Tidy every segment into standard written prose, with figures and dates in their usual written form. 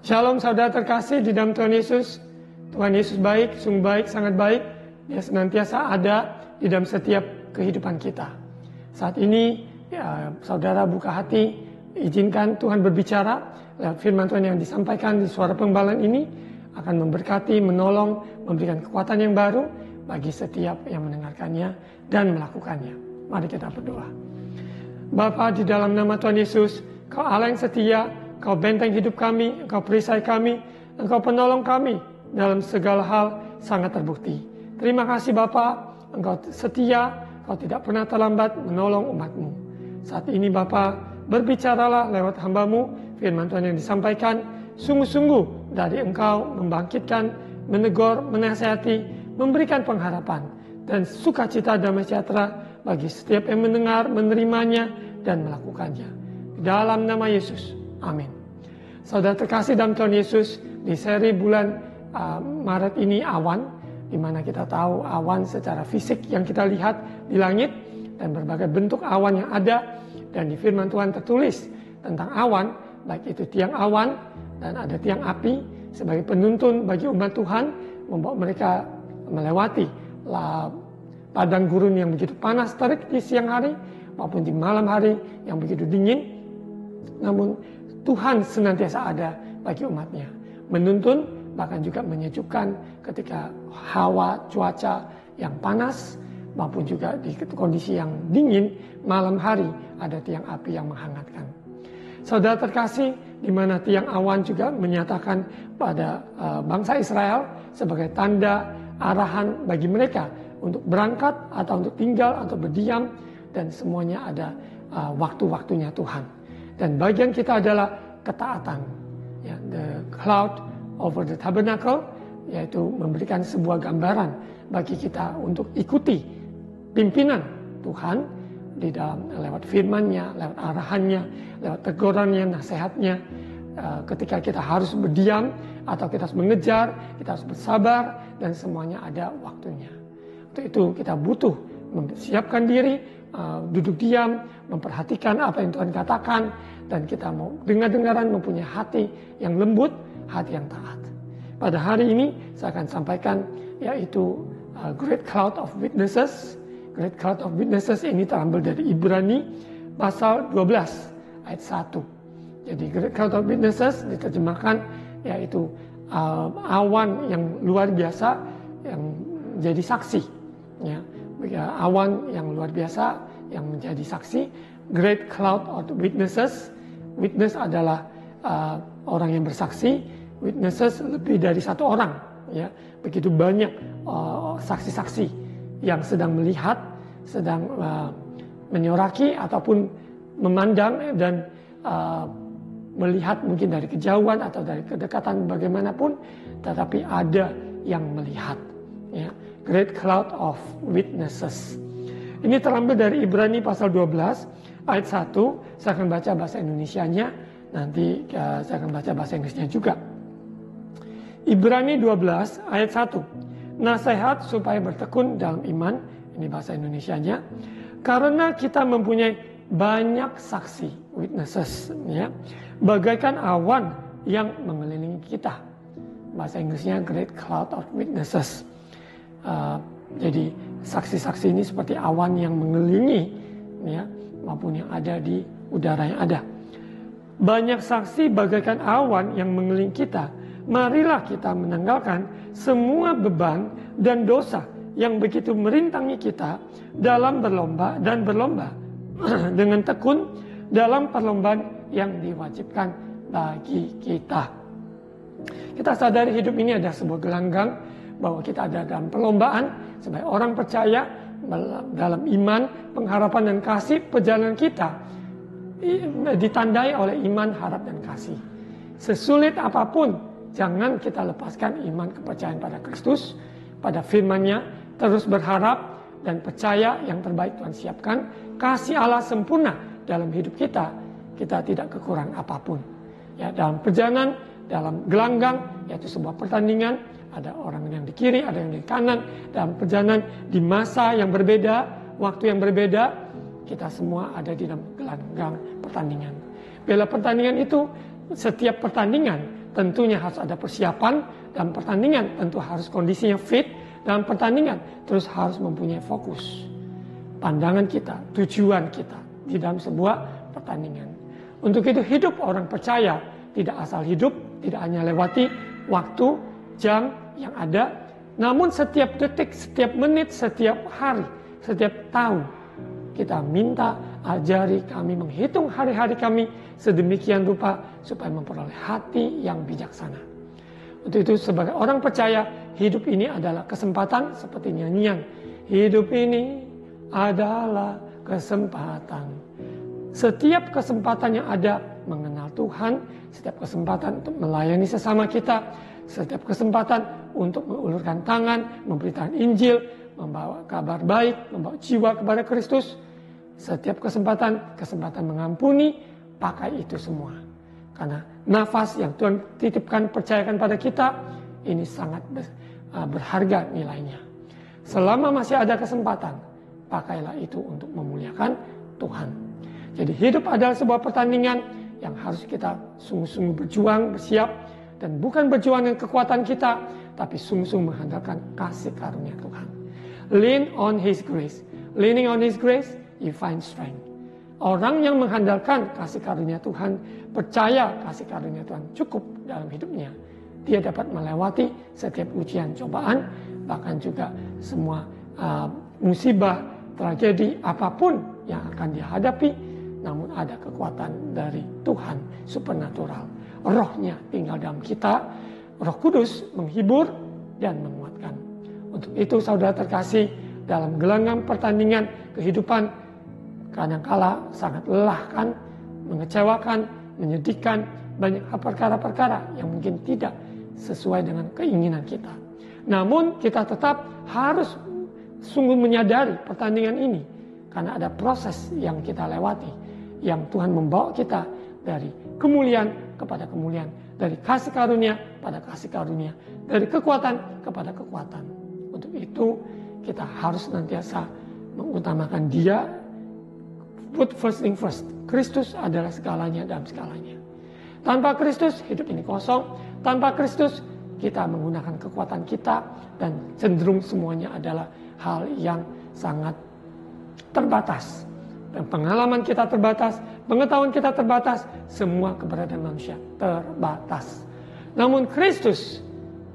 Shalom saudara terkasih di dalam Tuhan Yesus. Tuhan Yesus baik, sungguh baik, sangat baik. Dia senantiasa ada di dalam setiap kehidupan kita. Saat ini saudara buka hati, izinkan Tuhan berbicara lewat firman Tuhan yang disampaikan di suara pengbalan ini akan memberkati, menolong, memberikan kekuatan yang baru bagi setiap yang mendengarkannya dan melakukannya. Mari kita berdoa. Bapa, di dalam nama Tuhan Yesus, Kau Allah yang setia, Kau benteng hidup kami, Engkau perisai kami, Engkau penolong kami dalam segala hal sangat terbukti. Terima kasih Bapa, Engkau setia, Kau tidak pernah terlambat menolong umat-Mu. Saat ini Bapa, berbicaralah lewat hamba-Mu, firman Tuhan yang disampaikan, sungguh-sungguh dari Engkau membangkitkan, menegur, menasihati, memberikan pengharapan, dan sukacita damai sejahtera bagi setiap yang mendengar, menerimanya, dan melakukannya. Dalam nama Yesus. Amin. Saudara terkasih dalam Tuhan Yesus, di seri bulan Maret ini awan, di mana kita tahu awan secara fisik yang kita lihat di langit dan berbagai bentuk awan yang ada, dan di firman Tuhan tertulis tentang awan, baik itu tiang awan dan ada tiang api sebagai penuntun bagi umat Tuhan, membawa mereka melewati padang gurun yang begitu panas terik di siang hari maupun di malam hari yang begitu dingin. Namun Tuhan senantiasa ada bagi umatnya, menuntun bahkan juga menyejukkan ketika hawa cuaca yang panas maupun juga di kondisi yang dingin malam hari ada tiang api yang menghangatkan. Saudara terkasih, di mana tiang awan juga menyatakan pada bangsa Israel sebagai tanda arahan bagi mereka untuk berangkat atau untuk tinggal atau berdiam, dan semuanya ada waktu-waktunya Tuhan. Dan bagian kita adalah ketaatan. Ya, the cloud over the tabernacle, yaitu memberikan sebuah gambaran bagi kita untuk ikuti pimpinan Tuhan di dalam lewat firman-Nya, lewat arahannya, lewat tegurannya, nasihatnya. Ketika kita harus berdiam atau kita harus mengejar, kita harus bersabar, dan semuanya ada waktunya. Untuk itu kita butuh mempersiapkan diri, duduk diam, memperhatikan apa yang Tuhan katakan, dan kita mau dengar-dengaran mempunyai hati yang lembut, hati yang taat. Pada hari ini saya akan sampaikan yaitu Great Cloud of Witnesses. Great Cloud of Witnesses ini terambil dari Ibrani pasal 12 ayat 1. Jadi Great Cloud of Witnesses diterjemahkan yaitu awan yang luar biasa yang menjadi saksi. Ya, awan yang luar biasa yang menjadi saksi. Great Cloud of Witnesses. Witness adalah orang yang bersaksi. Witnesses lebih dari satu orang. Ya, begitu banyak saksi-saksi yang sedang melihat, sedang menyoraki ataupun memandang dan melihat mungkin dari kejauhan atau dari kedekatan bagaimanapun, tetapi ada yang melihat. Ya, Great Cloud of Witnesses. Ini terambil dari Ibrani pasal 12 ayat 1. Saya akan baca bahasa Indonesianya, nanti saya akan baca bahasa Inggrisnya juga. Ibrani 12 ayat 1. Nasihat supaya bertekun dalam iman, ini bahasa Indonesianya. Karena kita mempunyai banyak saksi, witnesses, ya, bagaikan awan yang mengelilingi kita. Bahasa Inggrisnya Great Cloud of Witnesses. Jadi saksi-saksi ini seperti awan yang mengelilingi, ya, maupun yang ada di udara yang ada. Banyak saksi bagaikan awan yang mengelilingi kita. Marilah kita menanggalkan semua beban dan dosa yang begitu merintangi kita dalam berlomba dengan tekun dalam perlombaan yang diwajibkan bagi kita. Kita sadari hidup ini ada sebuah gelanggang, bahwa kita ada dalam perlombaan sebagai orang percaya dalam iman, pengharapan dan kasih. Perjalanan kita ditandai oleh iman, harap dan kasih. Sesulit apapun, jangan kita lepaskan iman kepercayaan pada Kristus, pada firman-Nya, terus berharap dan percaya yang terbaik Tuhan siapkan. Kasih Allah sempurna dalam hidup kita, kita tidak kekurangan apapun. Ya, dalam perjalanan, dalam gelanggang, yaitu sebuah pertandingan, ada orang yang di kiri, ada yang di kanan. Dalam perjalanan di masa yang berbeda, waktu yang berbeda, kita semua ada di dalam gelanggang pertandingan. Bela pertandingan itu, setiap pertandingan tentunya harus ada persiapan. Dalam pertandingan tentu harus kondisinya fit. Dalam pertandingan terus harus mempunyai fokus. Pandangan kita, tujuan kita di dalam sebuah pertandingan. Untuk itu hidup orang percaya tidak asal hidup, tidak hanya lewati waktu, jam yang ada, namun setiap detik, setiap menit, setiap hari, setiap tahun kita minta ajari kami menghitung hari-hari kami sedemikian rupa supaya memperoleh hati yang bijaksana. Untuk itu sebagai orang percaya, hidup ini adalah kesempatan seperti nyanyian. Hidup ini adalah kesempatan. Setiap kesempatan yang ada mengenal Tuhan, setiap kesempatan untuk melayani sesama kita, setiap kesempatan untuk mengulurkan tangan, memberitakan Injil, membawa kabar baik, membawa jiwa kepada Kristus. Setiap kesempatan mengampuni, pakai itu semua. Karena nafas yang Tuhan titipkan, percayakan pada kita, ini sangat berharga nilainya. Selama masih ada kesempatan, pakailah itu untuk memuliakan Tuhan. Jadi hidup adalah sebuah pertandingan yang harus kita sungguh-sungguh berjuang, bersiap. Dan bukan berjuang dengan kekuatan kita, tapi sungguh-sungguh mengandalkan kasih karunia Tuhan. Lean on His grace. Leaning on His grace, you find strength. Orang yang mengandalkan kasih karunia Tuhan, percaya kasih karunia Tuhan cukup dalam hidupnya, dia dapat melewati setiap ujian, cobaan, bahkan juga semua musibah, tragedi, apapun yang akan dihadapi, namun ada kekuatan dari Tuhan supernatural. Rohnya tinggal dalam kita, Roh Kudus menghibur dan menguatkan. Untuk itu saudara terkasih, dalam gelanggang pertandingan kehidupan, kadangkala sangat melelahkan, mengecewakan, menyedihkan, banyak perkara-perkara yang mungkin tidak sesuai dengan keinginan kita. Namun kita tetap harus sungguh menyadari pertandingan ini, karena ada proses yang kita lewati, yang Tuhan membawa kita dari kemuliaan kepada kemuliaan, dari kasih karunia pada kasih karunia, dari kekuatan kepada kekuatan. Untuk itu kita harus senantiasa mengutamakan Dia. Put first thing first. Kristus adalah segalanya dalam segalanya. Tanpa Kristus hidup ini kosong. Tanpa Kristus kita menggunakan kekuatan kita, dan cenderung semuanya adalah hal yang sangat terbatas. Dan pengalaman kita terbatas, pengetahuan kita terbatas, semua keberadaan manusia terbatas. Namun Kristus,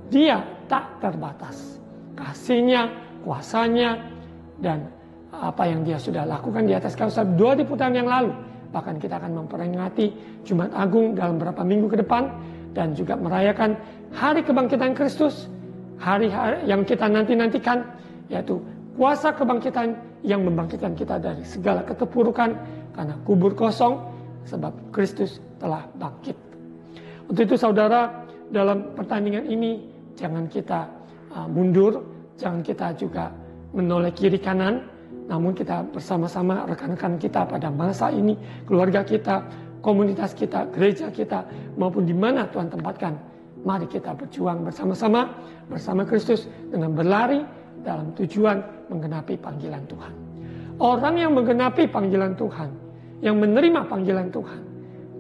Dia tak terbatas. Kasih-Nya, kuasanya, dan apa yang Dia sudah lakukan di atas kayu salib 2000 tahun yang lalu. Bahkan kita akan memperingati Jumat Agung dalam beberapa minggu ke depan, dan juga merayakan hari kebangkitan Kristus, hari yang kita nanti-nantikan, yaitu kuasa kebangkitan yang membangkitkan kita dari segala keterpurukan, karena kubur kosong, sebab Kristus telah bangkit. Untuk itu saudara, dalam pertandingan ini jangan kita mundur, jangan kita juga menoleh kiri kanan, namun kita bersama-sama rekan-rekan kita pada masa ini, keluarga kita, komunitas kita, gereja kita, maupun di mana Tuhan tempatkan, mari kita berjuang bersama-sama, bersama Kristus, dengan berlari dalam tujuan menggenapi panggilan Tuhan. Orang yang menggenapi panggilan Tuhan, yang menerima panggilan Tuhan,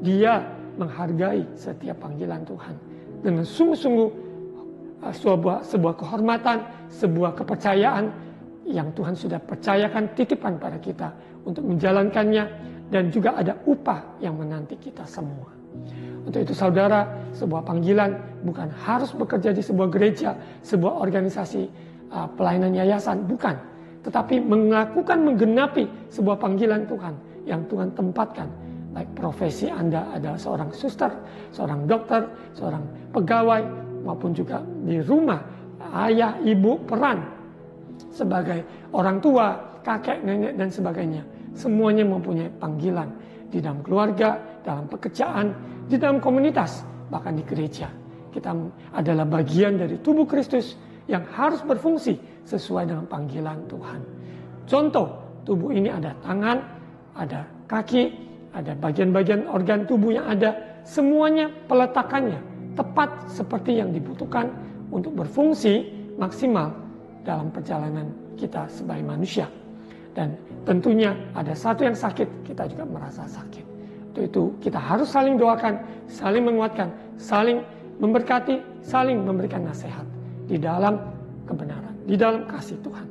dia menghargai setiap panggilan Tuhan dengan sungguh-sungguh sebuah kehormatan, sebuah kepercayaan yang Tuhan sudah percayakan, titipan pada kita untuk menjalankannya, dan juga ada upah yang menanti kita semua. Untuk itu saudara, sebuah panggilan bukan harus bekerja di sebuah gereja, sebuah organisasi pelayanan yayasan, bukan. Tetapi melakukan, menggenapi sebuah panggilan Tuhan yang Tuhan tempatkan. Baik profesi Anda adalah seorang suster, seorang dokter, seorang pegawai, maupun juga di rumah, ayah, ibu, peran sebagai orang tua, kakek, nenek, dan sebagainya. Semuanya mempunyai panggilan di dalam keluarga, dalam pekerjaan, di dalam komunitas, bahkan di gereja. Kita adalah bagian dari tubuh Kristus yang harus berfungsi sesuai dengan panggilan Tuhan. Contoh, tubuh ini ada tangan, ada kaki, ada bagian-bagian organ tubuh yang ada, semuanya peletakannya tepat seperti yang dibutuhkan untuk berfungsi maksimal dalam perjalanan kita sebagai manusia. Dan tentunya ada satu yang sakit, kita juga merasa sakit. Untuk itu kita harus saling doakan, saling menguatkan, saling memberkati, saling memberikan nasihat di dalam kebenaran, di dalam kasih Tuhan.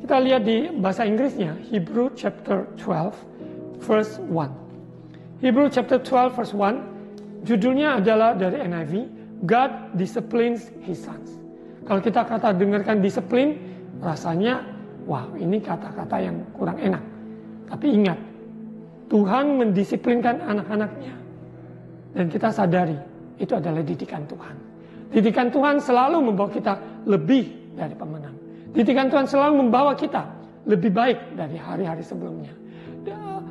Kita lihat di bahasa Inggrisnya, Hebrew chapter 12 verse 1. Hebrew chapter 12 verse 1, judulnya adalah dari NIV, God disciplines His sons. Kalau kita dengarkan disiplin, rasanya, wah ini kata-kata yang kurang enak. Tapi ingat, Tuhan mendisiplinkan anak-anaknya. Dan kita sadari, itu adalah didikan Tuhan. Didikan Tuhan selalu membawa kita lebih dari pemenang. Didikan Tuhan selalu membawa kita lebih baik dari hari-hari sebelumnya.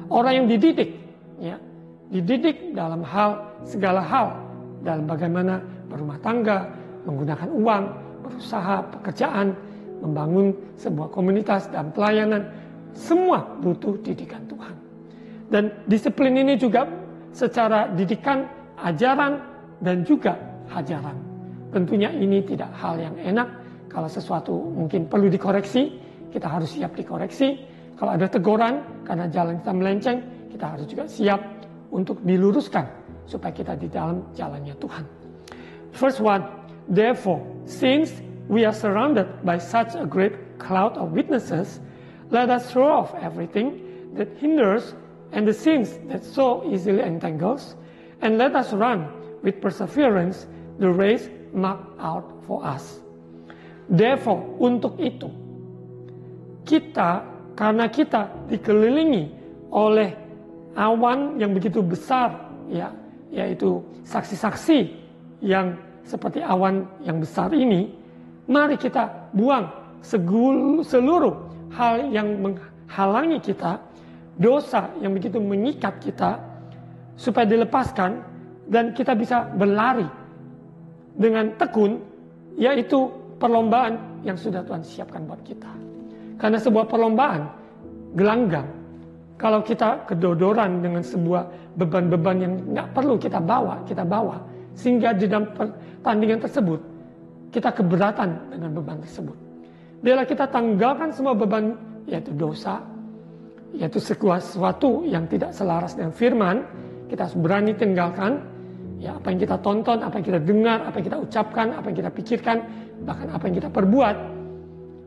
Orang yang dididik, ya, dididik dalam segala hal, dalam bagaimana berumah tangga, menggunakan uang, berusaha, pekerjaan, membangun sebuah komunitas dan pelayanan, semua butuh didikan Tuhan. Dan disiplin ini juga secara didikan, ajaran, dan juga hajaran. Tentunya ini tidak hal yang enak. Kalau sesuatu mungkin perlu dikoreksi, kita harus siap dikoreksi. Kalau ada teguran karena jalan kita melenceng, kita harus juga siap untuk diluruskan supaya kita di dalam jalannya Tuhan. First one, therefore, since we are surrounded by such a great cloud of witnesses, let us throw off everything that hinders and the sins that so easily entangles, and let us run with perseverance the race marked out for us. Therefore, untuk itu, karena kita dikelilingi oleh awan yang begitu besar, ya, yaitu saksi-saksi yang seperti awan yang besar ini, mari kita buang seluruh hal yang menghalangi kita, dosa yang begitu mengikat kita, supaya dilepaskan dan kita bisa berlari dengan tekun, yaitu perlombaan yang sudah Tuhan siapkan buat kita. Karena sebuah perlombaan gelanggang, kalau kita kedodoran dengan sebuah beban-beban yang nggak perlu kita bawa, sehingga di dalam pertandingan tersebut kita keberatan dengan beban tersebut. Biarlah kita tanggalkan semua beban, yaitu dosa, yaitu sesuatu yang tidak selaras dengan firman. Kita harus berani tinggalkan, ya, apa yang kita tonton, apa yang kita dengar, apa yang kita ucapkan, apa yang kita pikirkan, bahkan apa yang kita perbuat.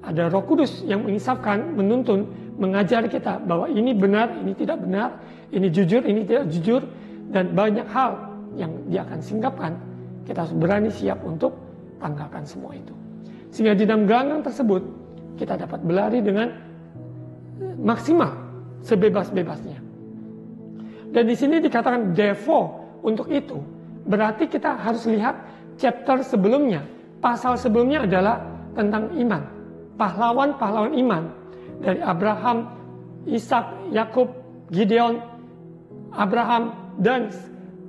Ada Roh Kudus yang mengisapkan, menuntun, mengajar kita bahwa ini benar, ini tidak benar, ini jujur, ini tidak jujur, dan banyak hal yang Dia akan singkapkan. Kita harus berani siap untuk tanggalkan semua itu. Sehingga di dalam gelanggang tersebut, kita dapat berlari dengan maksimal, sebebas-bebasnya. Dan di sini dikatakan therefore, untuk itu, berarti kita harus lihat chapter sebelumnya. Pasal sebelumnya adalah tentang iman. Pahlawan-pahlawan iman dari Abraham, Ishak, Yakub, Gideon, Abraham, dan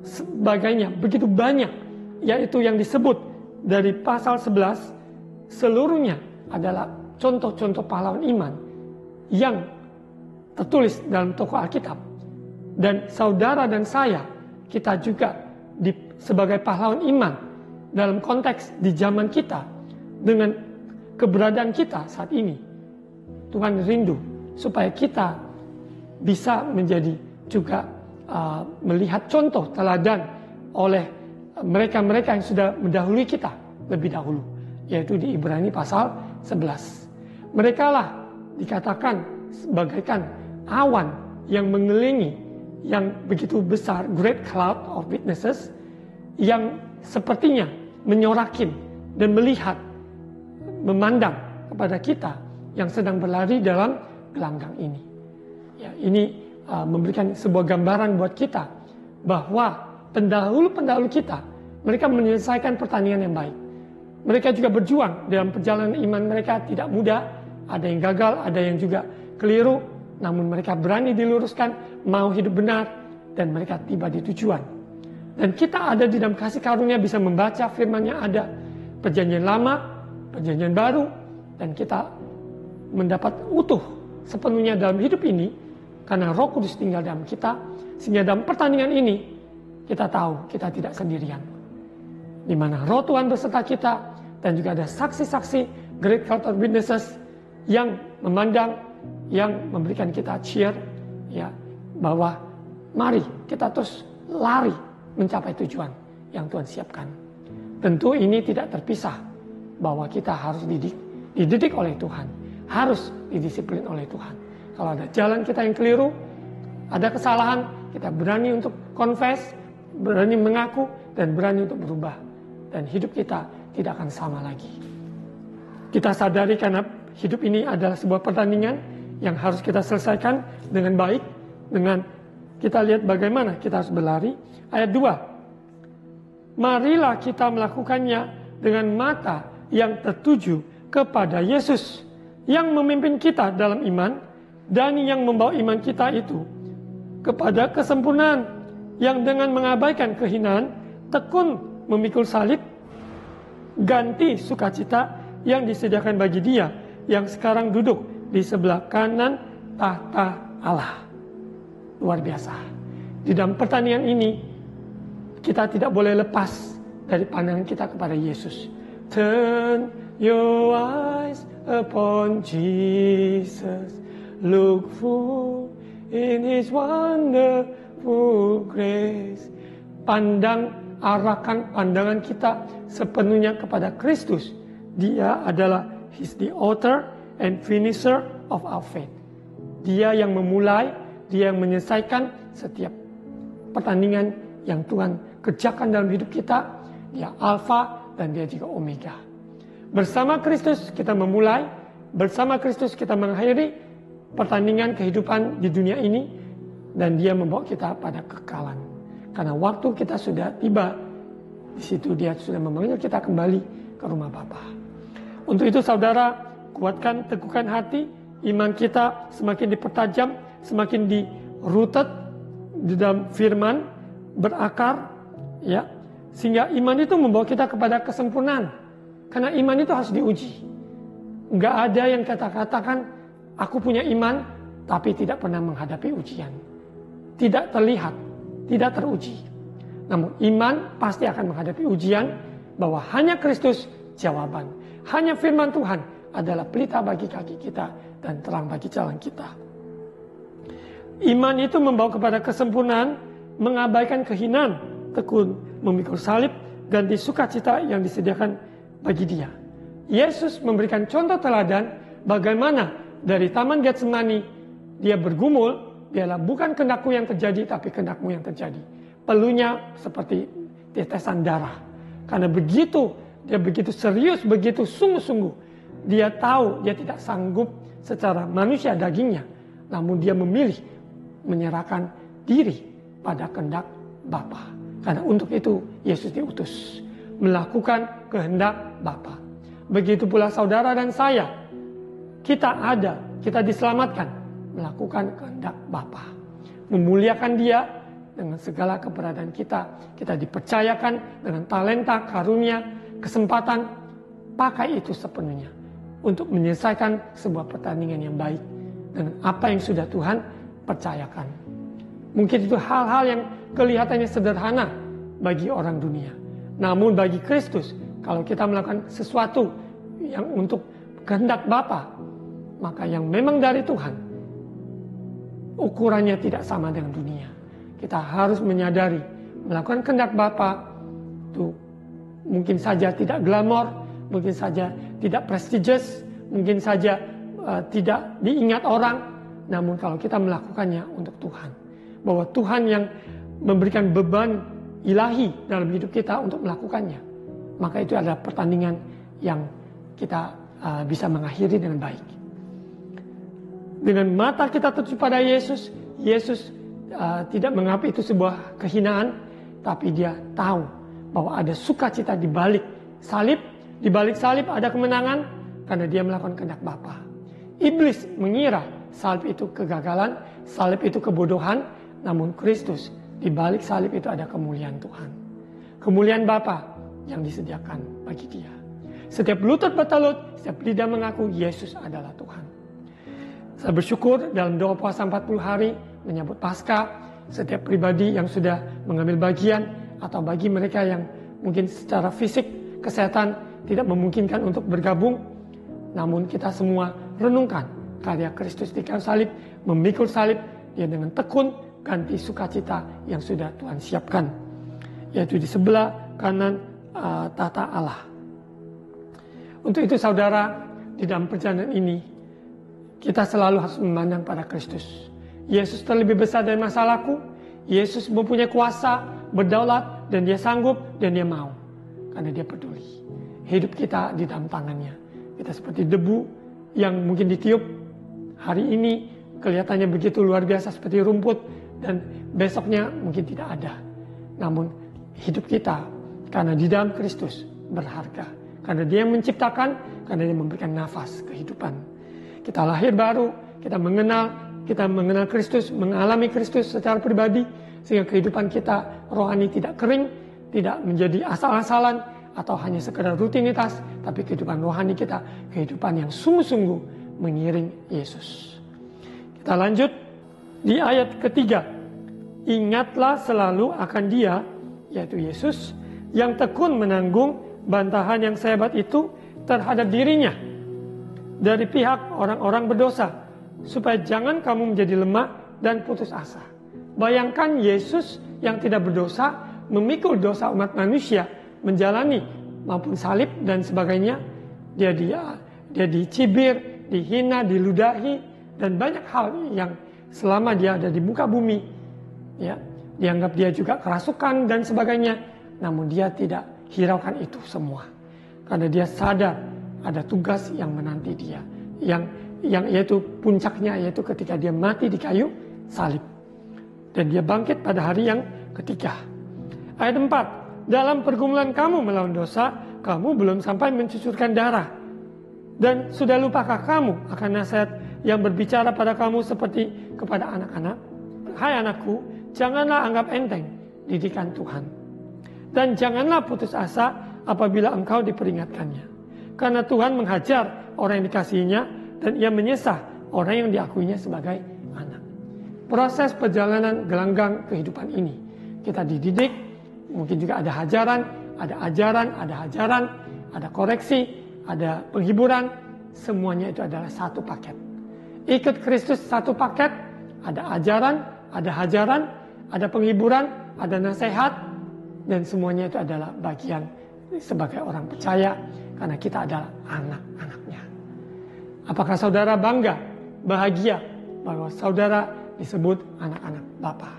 sebagainya. Begitu banyak, yaitu yang disebut dari pasal 11, seluruhnya adalah contoh-contoh pahlawan iman yang tertulis dalam tokoh Alkitab. Dan saudara dan saya, kita juga sebagai pahlawan iman dalam konteks di zaman kita, dengan keberadaan kita saat ini. Tuhan rindu supaya kita bisa menjadi juga melihat contoh teladan oleh mereka-mereka yang sudah mendahului kita lebih dahulu, yaitu di Ibrani pasal 11. Mereka lah dikatakan sebagaikan awan yang mengelilingi, yang begitu besar, great cloud of witnesses, yang sepertinya menyorakin dan melihat, memandang kepada kita yang sedang berlari dalam gelanggang ini. Ya, ini memberikan sebuah gambaran buat kita bahwa pendahulu-pendahulu kita, mereka menyelesaikan pertandingan yang baik. Mereka juga berjuang dalam perjalanan iman mereka, tidak mudah. Ada yang gagal, ada yang juga keliru. Namun mereka berani diluruskan, mau hidup benar, dan mereka tiba di tujuan. Dan kita ada di dalam kasih karunia bisa membaca firman yang ada, perjanjian lama, perjanjian baru, dan kita mendapat utuh sepenuhnya dalam hidup ini, karena Roh Kudus tinggal dalam kita, sehingga dalam pertandingan ini, kita tahu kita tidak sendirian. Di mana Roh Tuhan beserta kita, dan juga ada saksi-saksi, great cloud of witnesses, yang memandang, yang memberikan kita cheer, ya, bahwa mari kita terus lari mencapai tujuan yang Tuhan siapkan. Tentu ini tidak terpisah bahwa kita harus dididik oleh Tuhan, harus didisiplin oleh Tuhan. Kalau ada jalan kita yang keliru, ada kesalahan, kita berani untuk confess, berani mengaku, dan berani untuk berubah. Dan hidup kita tidak akan sama lagi. Kita sadari karena hidup ini adalah sebuah pertandingan yang harus kita selesaikan dengan baik, dengan kita lihat bagaimana kita harus berlari. Ayat 2. Marilah kita melakukannya dengan mata yang tertuju kepada Yesus yang memimpin kita dalam iman dan yang membawa iman kita itu kepada kesempurnaan, yang dengan mengabaikan kehinaan tekun memikul salib, ganti sukacita yang disediakan bagi Dia yang sekarang duduk di sebelah kanan tahta Allah. Luar biasa. Di dalam pertandingan ini kita tidak boleh lepas dari pandangan kita kepada Yesus. Turn your eyes upon Jesus. Look full in His wonderful grace. Arahkan pandangan kita sepenuhnya kepada Kristus. Dia adalah the author and finisher of our faith. Dia yang memulai, Dia yang menyelesaikan setiap pertandingan yang Tuhan kerjakan dalam hidup kita. Dia Alfa dan Dia juga Omega. Bersama Kristus kita memulai, bersama Kristus kita mengakhiri pertandingan kehidupan di dunia ini, dan Dia membawa kita pada kekalan. Karena waktu kita sudah tiba, di situ Dia sudah memanggil kita kembali ke rumah Bapa. Untuk itu saudara, kuatkan, teguhkan hati, iman kita semakin dipertajam, semakin dirutet di dalam firman, berakar, ya, sehingga iman itu membawa kita kepada kesempurnaan. Karena iman itu harus diuji. Enggak ada yang katakan aku punya iman tapi tidak pernah menghadapi ujian. Tidak terlihat, tidak teruji. Namun iman pasti akan menghadapi ujian, bahwa hanya Kristus jawaban. Hanya firman Tuhan adalah pelita bagi kaki kita dan terang bagi jalan kita. Iman itu membawa kepada kesempurnaan, mengabaikan kehinaan, tekun memikul salib, ganti sukacita yang disediakan bagi Dia. Yesus memberikan contoh teladan bagaimana dari Taman Getsemani Dia bergumul, biarlah bukan kehendakku yang terjadi tapi kehendakmu yang terjadi. Peluhnya seperti tetesan darah. Karena Dia begitu serius, begitu sungguh-sungguh. Dia tahu Dia tidak sanggup secara manusia dagingnya, namun Dia memilih menyerahkan diri pada kehendak Bapa. Karena untuk itu Yesus diutus melakukan kehendak Bapa. Begitu pula saudara dan saya, kita diselamatkan melakukan kehendak Bapa, memuliakan Dia dengan segala keberadaan kita. Kita dipercayakan dengan talenta, karunia, kesempatan, pakai itu sepenuhnya untuk menyelesaikan sebuah pertandingan yang baik dengan apa yang sudah Tuhan percayakan. Mungkin itu hal-hal yang kelihatannya sederhana bagi orang dunia. Namun bagi Kristus, kalau kita melakukan sesuatu yang untuk kehendak Bapa, maka yang memang dari Tuhan, ukurannya tidak sama dengan dunia. Kita harus menyadari melakukan kehendak Bapa itu mungkin saja tidak glamor, mungkin saja tidak prestigious, mungkin saja tidak diingat orang. Namun kalau kita melakukannya untuk Tuhan, bahwa Tuhan yang memberikan beban ilahi dalam hidup kita untuk melakukannya, maka itu adalah pertandingan yang kita bisa mengakhiri dengan baik. Dengan mata kita tertuju pada Yesus, Yesus tidak menganggap itu sebuah kehinaan, tapi Dia tahu bahwa ada sukacita di balik salib. Di balik salib ada kemenangan karena Dia melakukan kehendak Bapa. Iblis mengira salib itu kegagalan, salib itu kebodohan, namun Kristus di balik salib itu ada kemuliaan Tuhan. Kemuliaan Bapa yang disediakan bagi Dia. Setiap lutut bertelut, setiap lidah mengaku Yesus adalah Tuhan. Saya bersyukur dalam doa puasa 40 hari menyambut Paskah, setiap pribadi yang sudah mengambil bagian atau bagi mereka yang mungkin secara fisik, kesehatan tidak memungkinkan untuk bergabung, namun kita semua renungkan karya Kristus di kayu salib, memikul salib, Dia dengan tekun ganti sukacita yang sudah Tuhan siapkan, yaitu di sebelah kanan tata Allah. Untuk itu saudara, di dalam perjalanan ini kita selalu harus memandang pada Kristus. Yesus terlebih besar dari masalahku. Yesus mempunyai kuasa, berdaulat, dan dia sanggup, dan dia mau. Karena dia peduli. Hidup kita di dalam tangannya. Kita seperti debu yang mungkin ditiup hari ini kelihatannya begitu luar biasa seperti rumput, dan besoknya mungkin tidak ada. Namun hidup kita karena di dalam Kristus berharga. Karena dia yang menciptakan, karena dia memberikan nafas kehidupan. Kita lahir baru, kita mengenal Kristus, mengalami Kristus secara pribadi, sehingga kehidupan kita rohani tidak kering, tidak menjadi asal-asalan, atau hanya sekedar rutinitas, tapi kehidupan rohani kita, kehidupan yang sungguh-sungguh mengiring Yesus. Kita lanjut di ayat ketiga. Ingatlah selalu akan dia, yaitu Yesus, yang tekun menanggung bantahan yang sehebat itu terhadap dirinya dari pihak orang-orang berdosa, supaya jangan kamu menjadi lemah dan putus asa. Bayangkan Yesus yang tidak berdosa memikul dosa umat manusia, menjalani maupun salib dan sebagainya. Dia dicibir, dihina, diludahi, dan banyak hal yang selama dia ada di muka bumi, ya, dianggap dia juga kerasukan dan sebagainya. Namun dia tidak hiraukan itu semua, karena dia sadar ada tugas yang menanti dia, yang yaitu puncaknya, yaitu ketika dia mati di kayu salib, dan dia bangkit pada hari yang ketiga. Ayat 4, dalam pergumulan kamu melawan dosa, kamu belum sampai mencucurkan darah. Dan sudah lupakah kamu akan nasihat yang berbicara pada kamu seperti kepada anak-anak? Hai anakku, janganlah anggap enteng didikan Tuhan. Dan janganlah putus asa apabila engkau diperingatkannya. Karena Tuhan menghajar orang yang dikasihinya, dan ia menyesah orang yang diakuinya sebagai anak. Proses perjalanan gelanggang kehidupan ini, kita dididik, mungkin juga ada hajaran, ada ajaran, ada hajaran, ada koreksi, ada penghiburan. Semuanya itu adalah satu paket. Ikut Kristus satu paket, ada ajaran, ada hajaran, ada penghiburan, ada nasihat, dan semuanya itu adalah bagian sebagai orang percaya, karena kita adalah anak-anaknya. Apakah saudara bangga, bahagia bahwa saudara disebut anak-anak Bapa?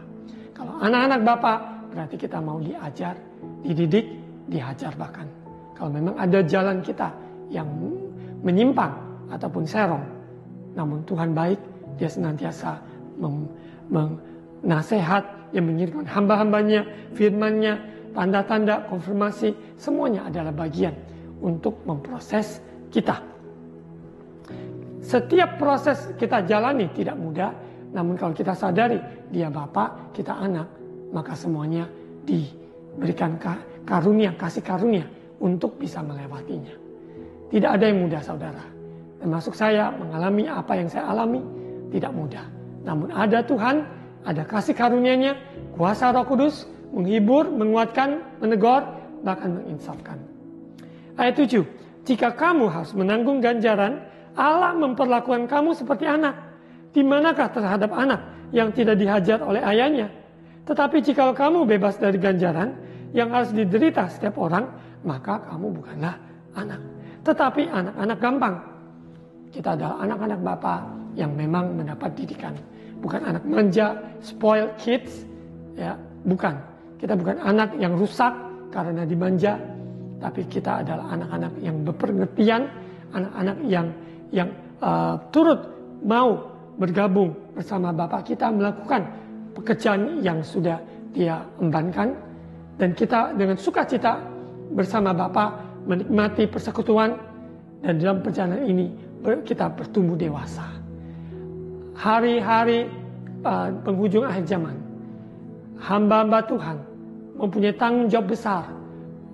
Kalau anak-anak Bapa, berarti kita mau diajar, dididik, dihajar bahkan. Kalau memang ada jalan kita yang menyimpang ataupun serong, namun Tuhan baik, dia senantiasa nasihat, yang mengirimkan hamba-hambanya, firman-Nya, tanda-tanda, konfirmasi, semuanya adalah bagian untuk memproses kita. Setiap proses kita jalani tidak mudah, namun kalau kita sadari dia Bapa, kita anak, maka semuanya diberikan karunia, kasih karunia untuk bisa melewatinya. Tidak ada yang mudah saudara. Termasuk saya mengalami apa yang saya alami, tidak mudah. Namun ada Tuhan, ada kasih karunia-Nya, kuasa Roh Kudus, menghibur, menguatkan, menegur, bahkan menginsafkan. Ayat 7, jika kamu harus menanggung ganjaran, Allah memperlakukan kamu seperti anak. Di manakah terhadap anak yang tidak dihajar oleh ayahnya? Tetapi jika kamu bebas dari ganjaran yang harus diderita setiap orang, maka kamu bukanlah anak, tetapi anak-anak gampang. Kita adalah anak-anak Bapa yang memang mendapat didikan. Bukan anak manja, spoiled kids, ya, bukan. Kita bukan anak yang rusak karena dimanja, tapi kita adalah anak-anak yang berpengertian, anak-anak yang turut mau bergabung bersama Bapa kita melakukan pekerjaan yang sudah Dia embankan, dan kita dengan sukacita bersama Bapa menikmati persekutuan, dan dalam perjalanan ini kita bertumbuh dewasa. Hari-hari penghujung akhir zaman, hamba-hamba Tuhan mempunyai tanggung jawab besar,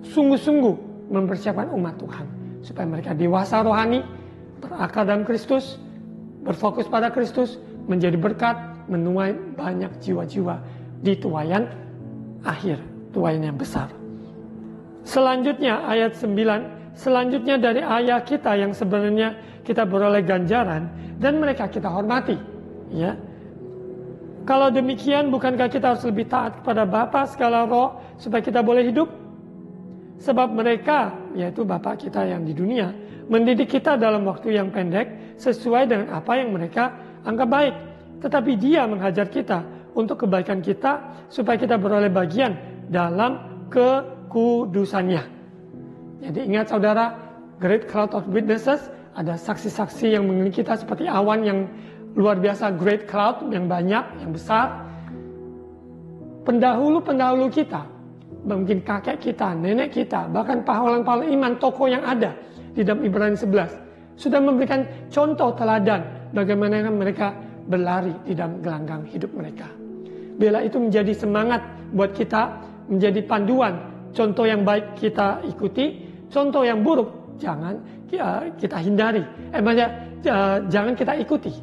sungguh-sungguh mempersiapkan umat Tuhan supaya mereka dewasa rohani, berakar dalam Kristus, berfokus pada Kristus, menjadi berkat, menuai banyak jiwa-jiwa di tuaian akhir, tuaian yang besar. Selanjutnya ayat 9, selanjutnya dari ayah kita yang sebenarnya kita beroleh ganjaran dan mereka kita hormati, ya. Kalau demikian, bukankah kita harus lebih taat kepada Bapa segala roh supaya kita boleh hidup? Sebab mereka, yaitu Bapa kita yang di dunia, mendidik kita dalam waktu yang pendek sesuai dengan apa yang mereka anggap baik. Tetapi Dia menghajar kita untuk kebaikan kita supaya kita beroleh bagian dalam kekudusannya. Jadi ingat saudara, great cloud of witnesses, ada saksi-saksi yang mengelilingi kita seperti awan yang luar biasa, great cloud yang banyak, yang besar. Pendahulu-pendahulu kita, mungkin kakek kita, nenek kita, bahkan pahlawan-pahlawan iman, tokoh yang ada di dalam Ibrani 11, sudah memberikan contoh teladan bagaimana mereka berlari di dalam gelanggang hidup mereka. Bila itu menjadi semangat buat kita, menjadi panduan, contoh yang baik kita ikuti, contoh yang buruk jangan kita hindari. Jangan kita ikuti.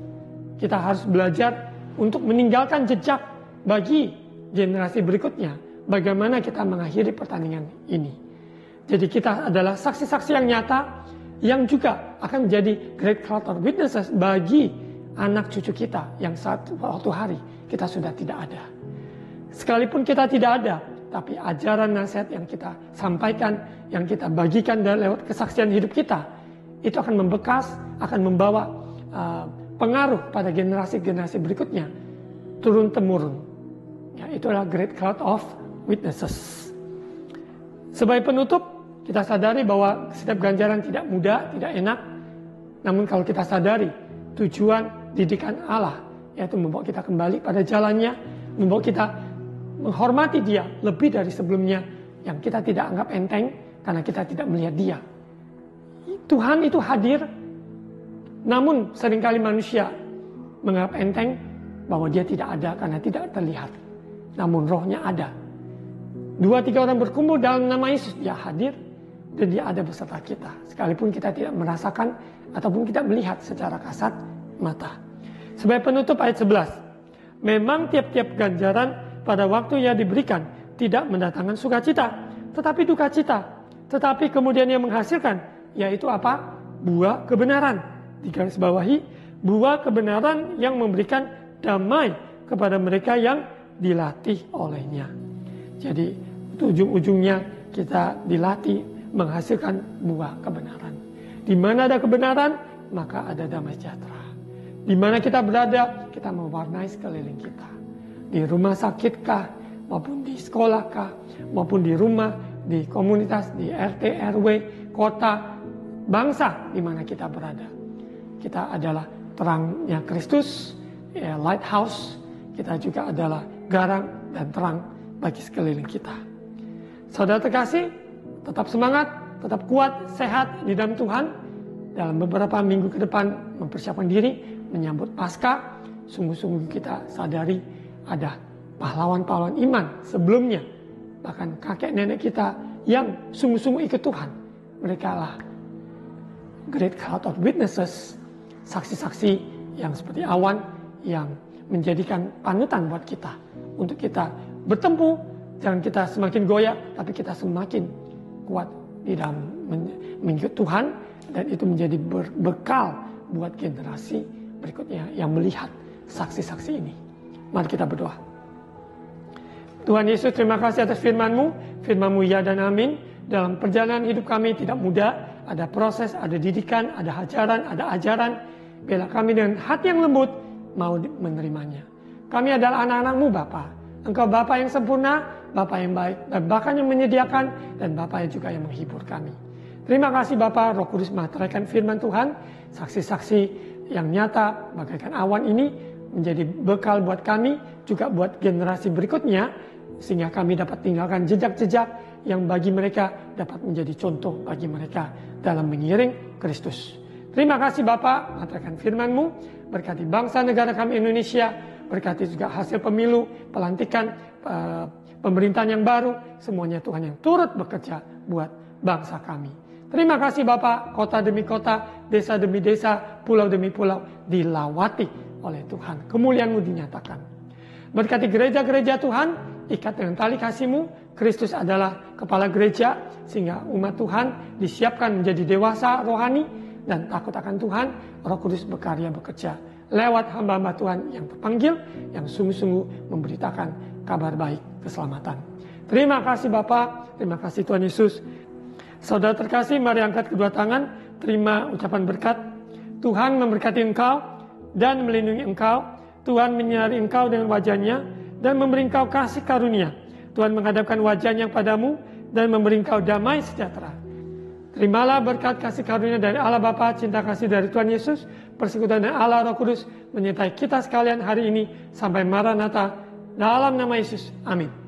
Kita harus belajar untuk meninggalkan jejak bagi generasi berikutnya. Bagaimana kita mengakhiri pertandingan ini. Jadi kita adalah saksi-saksi yang nyata yang juga akan menjadi great cloud of witnesses bagi anak cucu kita yang suatu hari kita sudah tidak ada. Sekalipun kita tidak ada, tapi ajaran nasihat yang kita sampaikan, yang kita bagikan lewat kesaksian hidup kita, itu akan membekas, akan membawa pengaruh pada generasi-generasi berikutnya, turun-temurun. Ya, itulah great cloud of witnesses. Sebagai penutup, kita sadari bahwa setiap ganjaran tidak mudah, tidak enak. Namun kalau kita sadari tujuan didikan Allah, yaitu membawa kita kembali pada jalannya, membawa kita menghormati Dia lebih dari sebelumnya yang kita tidak anggap enteng karena kita tidak melihat Dia. Tuhan itu hadir, namun seringkali manusia menganggap enteng bahwa Dia tidak ada karena tidak terlihat. Namun rohnya ada. 2-3 orang berkumpul dalam nama Yesus, Dia hadir dan Dia ada beserta kita. Sekalipun kita tidak merasakan ataupun kita melihat secara kasat mata. Sebagai penutup ayat 11. Memang tiap-tiap ganjaran pada waktu ia diberikan tidak mendatangkan sukacita, tetapi duka cita. Tetapi kemudian yang menghasilkan, yaitu apa? Buah kebenaran. Digarisbawahi, buah kebenaran yang memberikan damai kepada mereka yang dilatih olehnya. Jadi ujung-ujungnya kita dilatih menghasilkan buah kebenaran. Di mana ada kebenaran, maka ada damai sejahtera. Di mana kita berada, kita mewarnai sekeliling kita. Di rumah sakitkah, maupun di sekolahkah, maupun di rumah, di komunitas, di RT, RW, kota, bangsa di mana kita berada. Kita adalah terangnya Kristus, lighthouse. Kita juga adalah garam dan terang bagi sekeliling kita. Saudara terkasih, tetap semangat, tetap kuat, sehat di dalam Tuhan. Dalam beberapa minggu ke depan mempersiapkan diri menyambut Paskah. Sungguh-sungguh kita sadari ada pahlawan-pahlawan iman sebelumnya. Bahkan kakek nenek kita yang sungguh-sungguh ikut Tuhan. Mereka lah great cloud of witnesses. Saksi-saksi yang seperti awan yang menjadikan panutan buat kita. Untuk kita bertempur, jangan kita semakin goyah, tapi kita semakin kuat di dalam mengikut Tuhan. Dan itu menjadi bekal buat generasi berikutnya yang melihat saksi-saksi ini. Mari kita berdoa. Tuhan Yesus, terima kasih atas firman-Mu. Firman-Mu ya dan amin. Dalam perjalanan hidup kami tidak mudah. Ada proses, ada didikan, ada hajaran, ada ajaran. Bila kami dengan hati yang lembut mau menerimanya. Kami adalah anak-anak-Mu Bapa. Engkau Bapa yang sempurna, Bapa yang baik, dan Bapa yang menyediakan, dan Bapa yang juga yang menghibur kami. Terima kasih Bapa, Roh Kudus meteraikan firman Tuhan, saksi-saksi yang nyata bagaikan awan ini menjadi bekal buat kami, juga buat generasi berikutnya, sehingga kami dapat tinggalkan jejak-jejak yang bagi mereka dapat menjadi contoh bagi mereka dalam mengiring Kristus. Terima kasih Bapa, meteraikan firman-Mu, berkati bangsa negara kami Indonesia, berkati juga hasil pemilu, pelantikan pemerintahan yang baru, semuanya Tuhan yang turut bekerja buat bangsa kami. Terima kasih Bapa, kota demi kota, desa demi desa, pulau demi pulau dilawati oleh Tuhan. Kemuliaan-Mu dinyatakan. Berkati gereja-gereja Tuhan, ikat dengan tali kasih-Mu. Kristus adalah kepala gereja, sehingga umat Tuhan disiapkan menjadi dewasa rohani dan takut akan Tuhan. Roh Kudus berkarya bekerja lewat hamba-hamba Tuhan yang terpanggil, yang sungguh-sungguh memberitakan kabar baik keselamatan. Terima kasih Bapa, terima kasih Tuhan Yesus. Saudara terkasih, mari angkat kedua tangan, terima ucapan berkat. Tuhan memberkati engkau dan melindungi engkau. Tuhan menyinari engkau dengan wajah-Nya dan memberi engkau kasih karunia. Tuhan menghadapkan wajah-Nya padamu dan memberi engkau damai sejahtera. Terimalah berkat kasih karunia dari Allah Bapa, cinta kasih dari Tuhan Yesus, persekutuan dari Allah Roh Kudus menyertai kita sekalian hari ini sampai Maranatha. Dalam nama Yesus, amin.